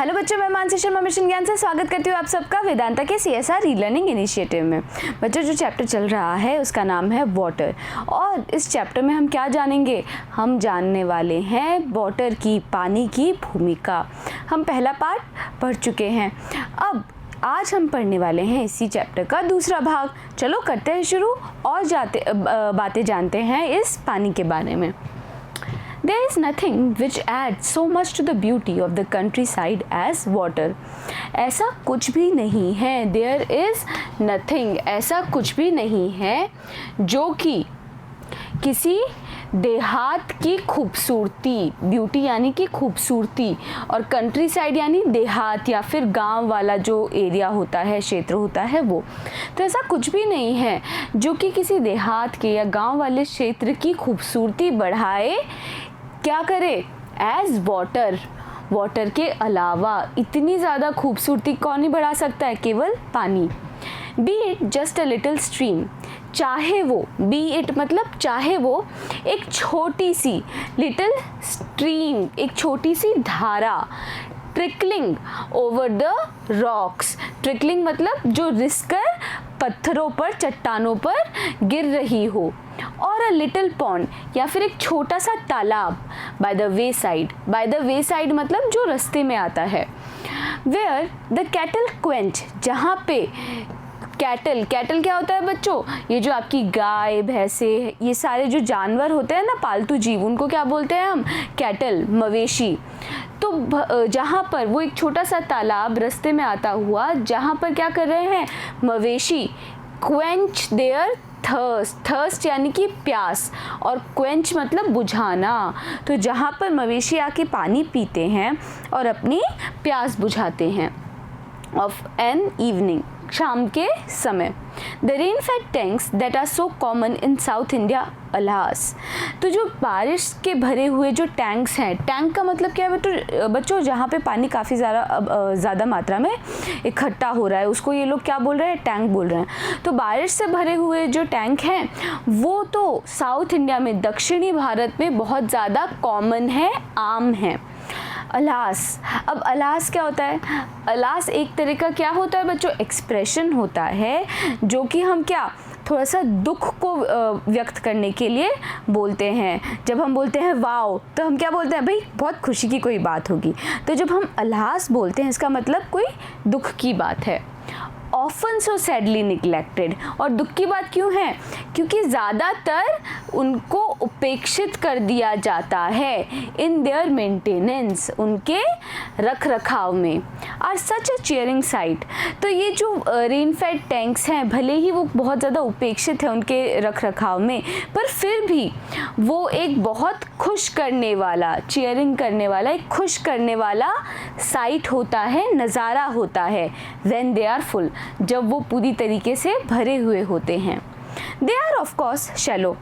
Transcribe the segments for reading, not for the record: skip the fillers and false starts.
Hello बच्चों, मैं Mansi Sharma mission ज्ञान से स्वागत करती हूँ आप सबका वेदांता के CSR ई लर्निंग इनिशिएटिव में। बच्चों, जो चैप्टर चल रहा है उसका नाम है वाटर, और इस चैप्टर में हम क्या जानेंगे? हम जानने वाले हैं वाटर की, पानी की भूमिका। हम पहला पार्ट पढ़ चुके हैं, अब आज हम पढ़ने वाले हैं इसी चैप्टर का दूसरा भाग। चलो करते हैं शुरू और बातें जानते हैं इस पानी के बारे में। There is nothing which adds so much to the beauty of the countryside as water. ऐसा कुछ भी नहीं है, there is nothing, ऐसा कुछ भी नहीं है जो कि किसी देहात की खूबसूरती, ब्यूटी यानी कि खूबसूरती, और कंट्री साइड यानी देहात या फिर गांव वाला जो एरिया होता है, क्षेत्र होता है वो। तो ऐसा कुछ भी नहीं है जो कि किसी देहात के या गांव वाले क्षेत्र की खूबसूरती बढ़ाए। क्या करे? एज वाटर, वाटर के अलावा इतनी ज़्यादा खूबसूरती कौन ही बढ़ा सकता है? केवल पानी। B it just a little stream, चाहे वो, बी इट मतलब चाहे वो एक छोटी सी, लिटिल स्ट्रीम एक छोटी सी धारा, trickling over the rocks, trickling मतलब जो रिसकर पत्थरों पर, चट्टानों पर गिर रही हो, और अ लिटिल पॉन्ड या फिर एक छोटा सा तालाब, by the way side, by the way side मतलब जो रास्ते में आता है, वेयर द कैटल क्वेंच, जहाँ पे कैटल, कैटल क्या होता है बच्चों? ये जो आपकी गाय, भैंसे, ये सारे जो जानवर होते हैं ना, पालतू जीव, उनको क्या बोलते हैं हम? कैटल, मवेशी। तो जहाँ पर वो एक छोटा सा तालाब रास्ते में आता हुआ, जहाँ पर क्या कर रहे हैं मवेशी? क्वेंच देयर थर्स्ट, थर्स्ट यानी कि प्यास, और क्वेंच मतलब बुझाना। तो जहाँ पर मवेशी आके पानी पीते हैं और अपनी प्यास बुझाते हैं। ऑफ एन इवनिंग, शाम के समय। The rain fed tanks that are so common in South India, अल्हास। तो जो बारिश के भरे हुए जो टैंक्स हैं, टैंक का मतलब क्या है बच्चों? जहाँ पे पानी काफ़ी ज़्यादा मात्रा में इकट्ठा हो रहा है, उसको ये लोग क्या बोल रहे हैं? टैंक बोल रहे हैं। तो बारिश से भरे हुए जो टैंक हैं वो तो साउथ इंडिया में, दक्षिणी भारत में बहुत ज़्यादा कॉमन है, आम है। अल्हास, अब अल्हास क्या होता है? अल्हास एक तरह का क्या होता है बच्चों? एक्सप्रेशन होता है, जो कि हम क्या थोड़ा सा दुख को व्यक्त करने के लिए बोलते हैं। जब हम बोलते हैं वाओ, तो हम क्या बोलते हैं? भाई बहुत खुशी की कोई बात होगी। तो जब हम अल्हास बोलते हैं, इसका मतलब कोई दुख की बात है। ऑफन सो सैडली निग्लेक्टेड, और दुख की बात क्यों है? क्योंकि ज़्यादातर उनको उपेक्षित कर दिया जाता है इन देयर मेंटेनेंस, उनके रख रखाव में। Are such a cheering sight, तो ये जो रेन फेड टैंक्स हैं, भले ही वो बहुत ज़्यादा उपेक्षित है उनके रख रखाव में, पर फिर भी वो एक बहुत खुश करने वाला, चीयरिंग करने वाला, एक खुश करने वाला साइट होता है, नज़ारा होता है। व्हेन दे आर फुल, जब वो पूरी तरीके से भरे हुए होते हैं। They are of course shallow,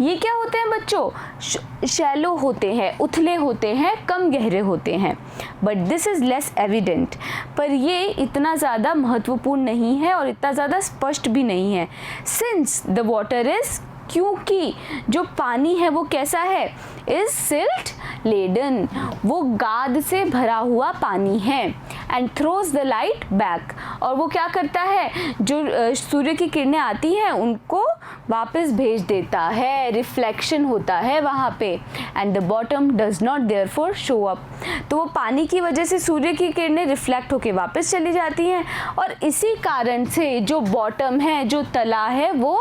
ये क्या होते हैं बच्चों? शैलो होते हैं, उथले होते हैं, कम गहरे होते हैं। But this is less evident, पर ये इतना ज़्यादा महत्वपूर्ण नहीं है और इतना ज़्यादा स्पष्ट भी नहीं है। सिंस द वाटर इज़, क्योंकि जो पानी है वो कैसा है? इज सिल्ट लेडन, वो गाद से भरा हुआ पानी है। And throws the light back, और वो क्या करता है? जो सूर्य की किरणें आती हैं उनको वापस भेज देता है, रिफ्लेक्शन होता है वहाँ पे। And the bottom does not therefore show up, तो वो पानी की वजह से सूर्य की किरणें रिफ्लेक्ट होके वापस चली जाती हैं, और इसी कारण से जो बॉटम है, जो तला है, वो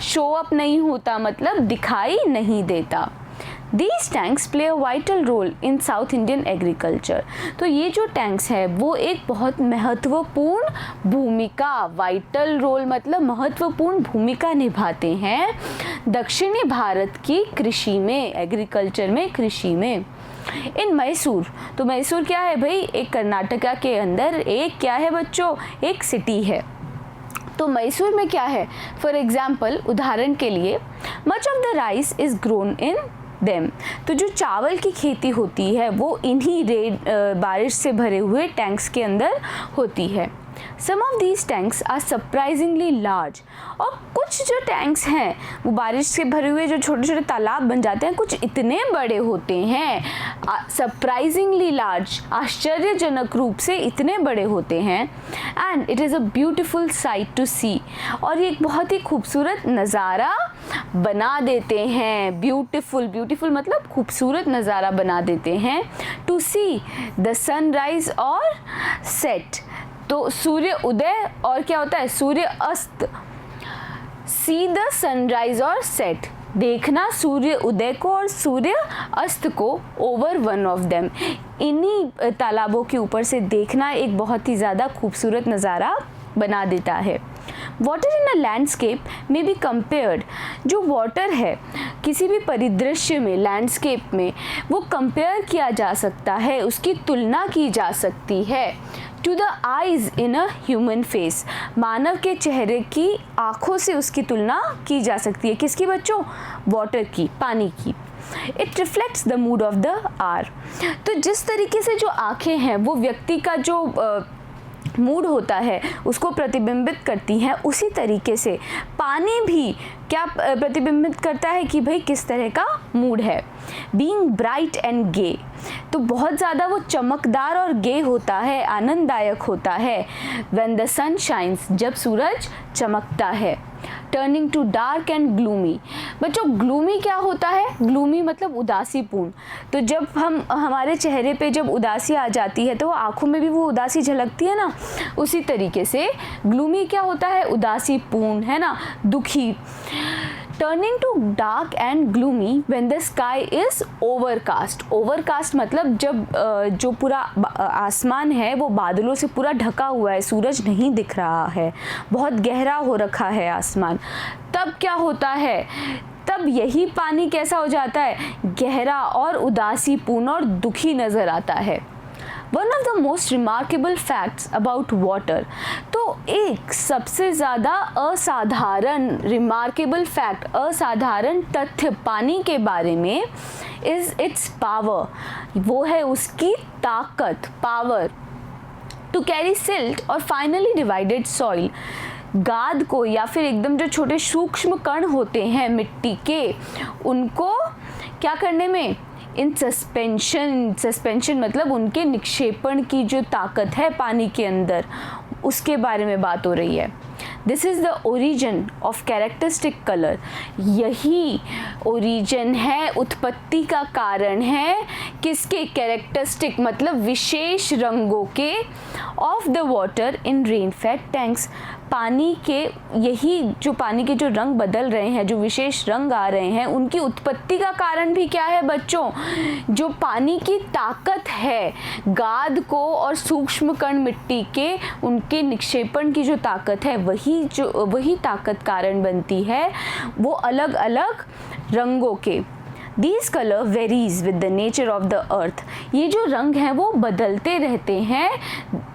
शो अप नहीं होता, मतलब दिखाई नहीं देता। These tanks play a vital role in South Indian agriculture. तो ये जो टैंक्स है वो एक बहुत महत्वपूर्ण भूमिका, वाइटल रोल मतलब महत्वपूर्ण भूमिका निभाते हैं दक्षिणी भारत की कृषि में, एग्रीकल्चर में, कृषि में। इन मैसूर, तो मैसूर क्या है भाई? एक कर्नाटका के अंदर एक क्या है बच्चों? एक सिटी है। तो मैसूर में क्या है? फॉर एग्जाम्पल, उदाहरण के लिए, much of the rice is grown in them, तो जो चावल की खेती होती है वो इन्हीं बारिश से भरे हुए टैंक्स के अंदर होती है। Some of these tanks are surprisingly large, और कुछ जो टैंक्स हैं वो बारिश से भरे हुए जो छोटे छोटे तालाब बन जाते हैं, कुछ इतने बड़े होते हैं, सरप्राइजिंगली लार्ज, आश्चर्यजनक रूप से इतने बड़े होते हैं। And it is a beautiful sight to see, और ये एक बहुत ही खूबसूरत नज़ारा बना देते हैं। ब्यूटिफुल, ब्यूटिफुल मतलब खूबसूरत नज़ारा बना देते हैं। टू सी द सनराइज और सेट, तो सूर्य उदय और क्या होता है, सूर्य अस्त। सी द सनराइज और सेट, देखना सूर्य उदय को और सूर्य अस्त को ओवर वन ऑफ देम, इन्हीं तालाबों के ऊपर से देखना एक बहुत ही ज़्यादा खूबसूरत नज़ारा बना देता है। वाटर इन अ लैंडस्केप में बी कंपेयर्ड, जो वाटर है किसी भी परिदृश्य में, लैंडस्केप में, वो कंपेयर किया जा सकता है, उसकी तुलना की जा सकती है to the eyes in a human face, मानव के चेहरे की आँखों से उसकी तुलना की जा सकती है। किसकी बच्चों? वाटर की, पानी की। It reflects the mood of the hour, तो जिस तरीके से जो आँखें हैं वो व्यक्ति का जो मूड होता है उसको प्रतिबिंबित करती हैं, उसी तरीके से पानी भी क्या प्रतिबिंबित करता है कि भाई किस तरह का मूड है। बीइंग ब्राइट एंड गे, तो बहुत ज़्यादा वो चमकदार और गे होता है, आनंददायक होता है। व्हेन द सन शाइन्स, जब सूरज चमकता है। Turning to dark and gloomy, बच्चों ग्लूमी क्या होता है? ग्लूमी मतलब उदासीपूर्ण, तो जब हमारे चेहरे पे जब उदासी आ जाती है तो आँखों में भी वो उदासी झलकती है ना, उसी तरीके से ग्लूमी क्या होता है? उदासीपूर्ण, है ना, दुखी। Turning to dark and gloomy when the sky is overcast, overcast मतलब जब जो पूरा आसमान है वो बादलों से पूरा ढका हुआ है, सूरज नहीं दिख रहा है, बहुत गहरा हो रखा है आसमान, तब क्या होता है? तब यही पानी कैसा हो जाता है? गहरा और उदासीपूर्ण और दुखी नज़र आता है। One of the most remarkable facts about water, तो एक सबसे ज़्यादा असाधारण, रिमार्केबल फैक्ट, असाधारण तथ्य पानी के बारे में इज़ इट्स पावर, वो है उसकी ताकत, पावर टू कैरी सिल्ट और फाइनली डिवाइडेड सॉइल, गाद को या फिर एकदम जो छोटे सूक्ष्म कण होते हैं मिट्टी के, उनको क्या करने में, इन सस्पेंशन मतलब उनके निक्षेपण की जो ताकत है पानी के अंदर, उसके बारे में बात हो रही है। This is the origin of characteristic colour, यही ओरिजिन है, उत्पत्ति का कारण है किसके? कैरेक्टरिस्टिक मतलब विशेष रंगों के, of the water in rain fed tanks, पानी के, यही जो पानी के जो रंग बदल रहे हैं, जो विशेष रंग आ रहे हैं, उनकी उत्पत्ति का कारण भी क्या है बच्चों? जो पानी की ताकत है, गाद को और सूक्ष्म कण मिट्टी के, उनके निक्षेपण की जो ताकत है, वही ताकत कारण बनती है वो अलग अलग रंगों के। These color varies with the nature of the earth, ये जो रंग हैं वो बदलते रहते हैं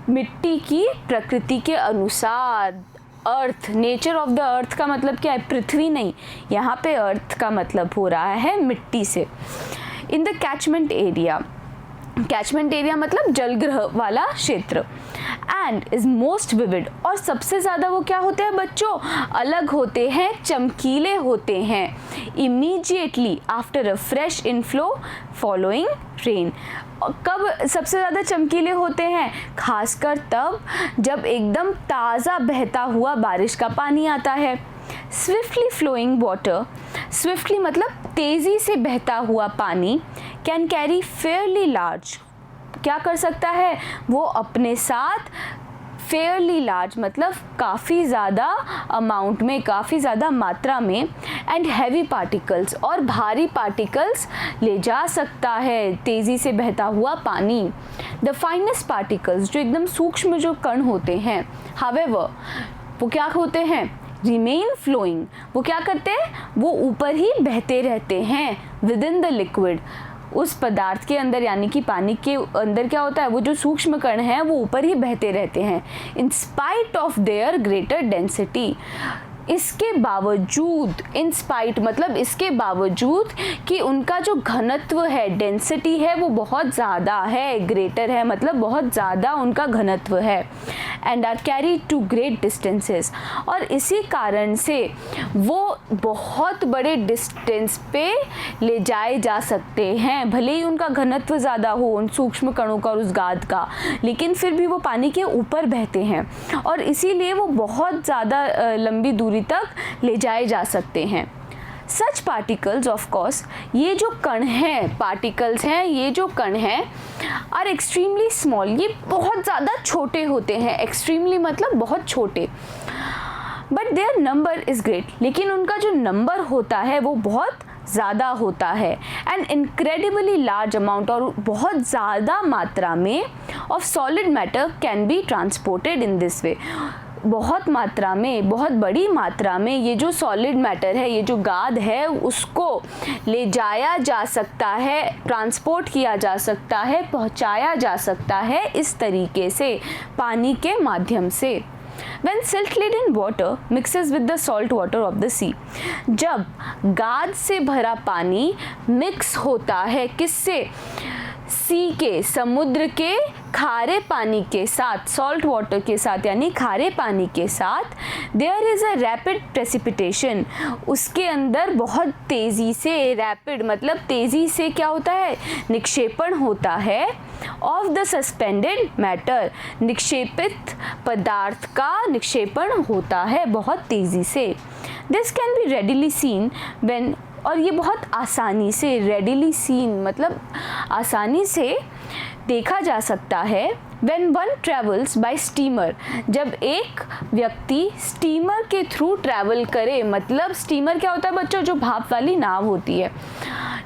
मिट्टी की प्रकृति के अनुसार। अर्थ, नेचर ऑफ द अर्थ का मतलब क्या है? पृथ्वी नहीं, यहाँ पे अर्थ का मतलब हो रहा है मिट्टी से। In the catchment area, catchment area मतलब जलग्रह वाला क्षेत्र, एंड इज मोस्ट विविड, और सबसे ज़्यादा वो क्या होते हैं बच्चों? अलग होते हैं, चमकीले होते हैं। Immediately after a fresh inflow following rain, कब सबसे ज़्यादा चमकीले होते हैं? खासकर तब जब एकदम ताज़ा बहता हुआ बारिश का पानी आता है। स्विफ्टली फ्लोइंग वाटर, स्विफ्टली मतलब तेज़ी से बहता हुआ पानी, कैन कैरी फेयरली लार्ज, क्या कर सकता है? वो अपने साथ फेयरली लार्ज मतलब काफ़ी ज़्यादा अमाउंट में, काफ़ी ज़्यादा मात्रा में, एंड हैवी पार्टिकल्स, और भारी पार्टिकल्स ले जा सकता है तेज़ी से बहता हुआ पानी। द फाइनेस्ट पार्टिकल्स, जो एकदम सूक्ष्म जो कण होते हैं, हावेवर वो क्या होते हैं? रिमेन फ्लोइंग, वो क्या करते हैं? वो ऊपर ही बहते रहते हैं विद इन द लिक्विड, उस पदार्थ के अंदर, यानी कि पानी के अंदर क्या होता है? वो जो सूक्ष्म कण हैं वो ऊपर ही बहते रहते हैं। In spite of their greater density, इसके बावजूद, इन स्पाइट मतलब इसके बावजूद कि उनका जो घनत्व है, डेंसिटी है, वो बहुत ज़्यादा है, ग्रेटर है, मतलब बहुत ज़्यादा उनका घनत्व है, and are carried to great distances, और इसी कारण से वो बहुत बड़े डिस्टेंस पे ले जाए जा सकते हैं। भले ही उनका घनत्व ज़्यादा हो उन सूक्ष्म कणों का और उस गाद का, लेकिन फिर भी वो पानी के ऊपर बहते हैं और इसीलिए वो बहुत ज़्यादा लंबी दूरी तक ले जाए जा सकते हैं। सच पार्टिकल्स, ऑफ कोर्स, ये जो कण हैं, पार्टिकल्स हैं, ये जो कण हैं, आर एक्सट्रीमली स्मॉल, ये बहुत ज़्यादा छोटे होते हैं। एक्सट्रीमली मतलब बहुत छोटे, but their number is great, लेकिन उनका जो नंबर होता है वो बहुत ज़्यादा होता है। एंड इनक्रेडिबली लार्ज अमाउंट, और बहुत ज़्यादा मात्रा में of solid matter can be transported in this way. बहुत मात्रा में, बहुत बड़ी मात्रा में ये जो सॉलिड मैटर है, ये जो गाद है, उसको ले जाया जा सकता है, ट्रांसपोर्ट किया जा सकता है, पहुंचाया जा सकता है इस तरीके से, पानी के माध्यम से। When silt laden water mixes with the salt water of the sea, जब गाद से भरा पानी मिक्स होता है किससे? सी के, समुद्र के खारे पानी के साथ, सॉल्ट वाटर के साथ, यानी खारे पानी के साथ, there is a rapid precipitation, उसके अंदर बहुत तेज़ी से, रैपिड मतलब तेज़ी से क्या होता है? निक्षेपण होता है ऑफ द सस्पेंडेड मैटर, निक्षेपित पदार्थ का निक्षेपण होता है बहुत तेज़ी से। This can be readily seen when, और ये बहुत आसानी से, रेडिली सीन मतलब आसानी से देखा जा सकता है, when one travels by steamer, जब एक व्यक्ति स्टीमर के थ्रू ट्रैवल करे, मतलब स्टीमर क्या होता है बच्चों? जो भाप वाली नाव होती है।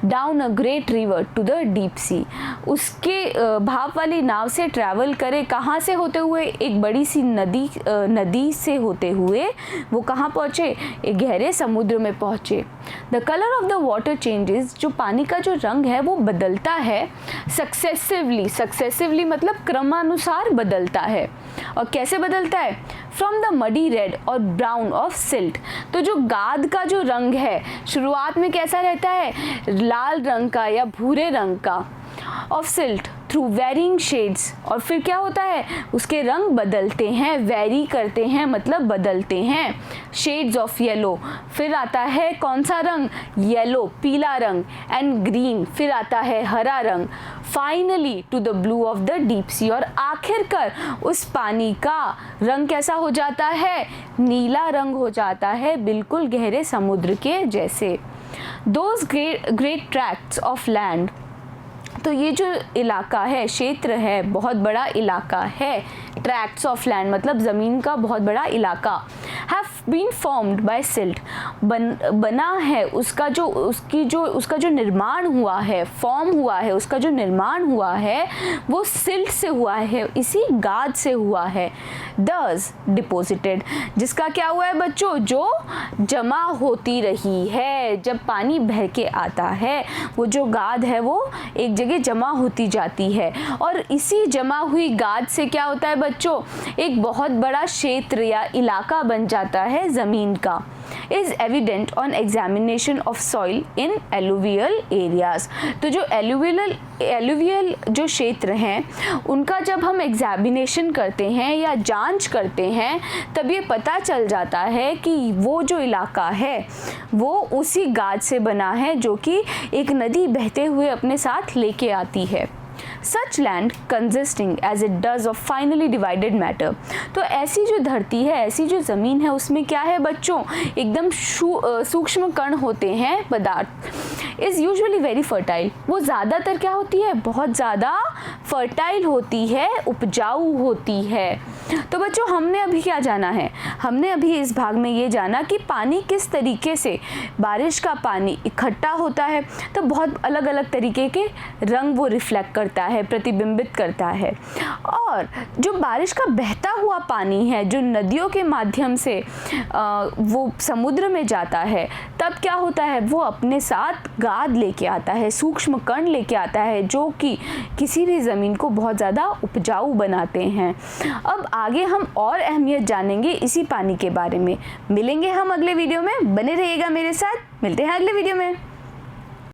Down a great river to the deep sea, उसके भाप वाली नाव से ट्रैवल करे, कहाँ से होते हुए? एक बड़ी सी नदी से होते हुए वो कहाँ पहुँचे? एक गहरे समुद्र में पहुँचे। The colour of the water changes, जो पानी का जो रंग है वो बदलता है सक्सेसिवली, सक्सेसिवली मतलब क्रमानुसार बदलता है। और कैसे बदलता है? फ्रॉम द मडी रेड और ब्राउन ऑफ सिल्ट, तो जो गाद का जो रंग है शुरुआत में कैसा रहता है? लाल रंग का या भूरे रंग का, of silt through varying shades, और फिर क्या होता है? उसके रंग बदलते हैं, वेरी करते हैं मतलब बदलते हैं, शेड्स ऑफ येलो, फिर आता है कौन सा रंग? येलो, पीला रंग, एंड ग्रीन, फिर आता है हरा रंग, finally to the blue of the deep sea, और आखिरकार उस पानी का रंग कैसा हो जाता है? नीला रंग हो जाता है, बिल्कुल गहरे समुद्र के जैसे। Those great tracts of land, तो ये जो इलाका है, क्षेत्र है, बहुत बड़ा इलाका है, ट्रैक्ट्स ऑफ लैंड मतलब ज़मीन का बहुत बड़ा इलाका, have been formed by silt, बना है, उसका जो निर्माण हुआ है, फॉर्म हुआ है, उसका जो निर्माण हुआ है वो सिल्ट से हुआ है, इसी गाद से हुआ है। दस डिपोजिटेड, जिसका क्या हुआ है बच्चों? जो जमा होती रही है, जब पानी बह के आता है वो जो गाद है वो एक जगह जमा होती जाती है, और इसी जमा हुई गाद से क्या होता है बच्चों? एक बहुत बड़ा क्षेत्र या इलाका बन जाता है ज़मीन का। Is evident on examination of soil in alluvial areas, तो जो एलुवियल जो क्षेत्र हैं उनका जब हम एग्जामिनेशन करते हैं या जांच करते हैं तब ये पता चल जाता है कि वो जो इलाका है वो उसी गाद से बना है जो कि एक नदी बहते हुए अपने साथ लेके आती है। Such land consisting as it does of finely divided matter, तो ऐसी जो धरती है, ऐसी जो ज़मीन है, उसमें क्या है बच्चों? एकदम सूक्ष्म कण होते हैं पदार्थ, इज़ यूजुअली वेरी फर्टाइल, वो ज़्यादातर क्या होती है? बहुत ज़्यादा फर्टाइल होती है, उपजाऊ होती है। तो बच्चों हमने अभी क्या जाना है? हमने अभी इस भाग में ये जाना कि पानी किस तरीके से, बारिश का पानी इकट्ठा होता है तो बहुत अलग अलग तरीके के रंग वो रिफ्लेक्ट करता है, है, प्रतिबिंबित करता है। और जो बारिश का बहता हुआ पानी है जो नदियों के माध्यम से वो समुद्र में जाता है, तब क्या होता है, वो अपने साथ गाद लेके आता है, सूक्ष्म कण लेके आता है, जो कि किसी भी ज़मीन को बहुत ज़्यादा उपजाऊ बनाते हैं। अब आगे हम और अहमियत जानेंगे इसी पानी के बारे में। मिलेंगे हम अगले वीडियो में, बने रहिएगा मेरे साथ, मिलते हैं अगले वीडियो में।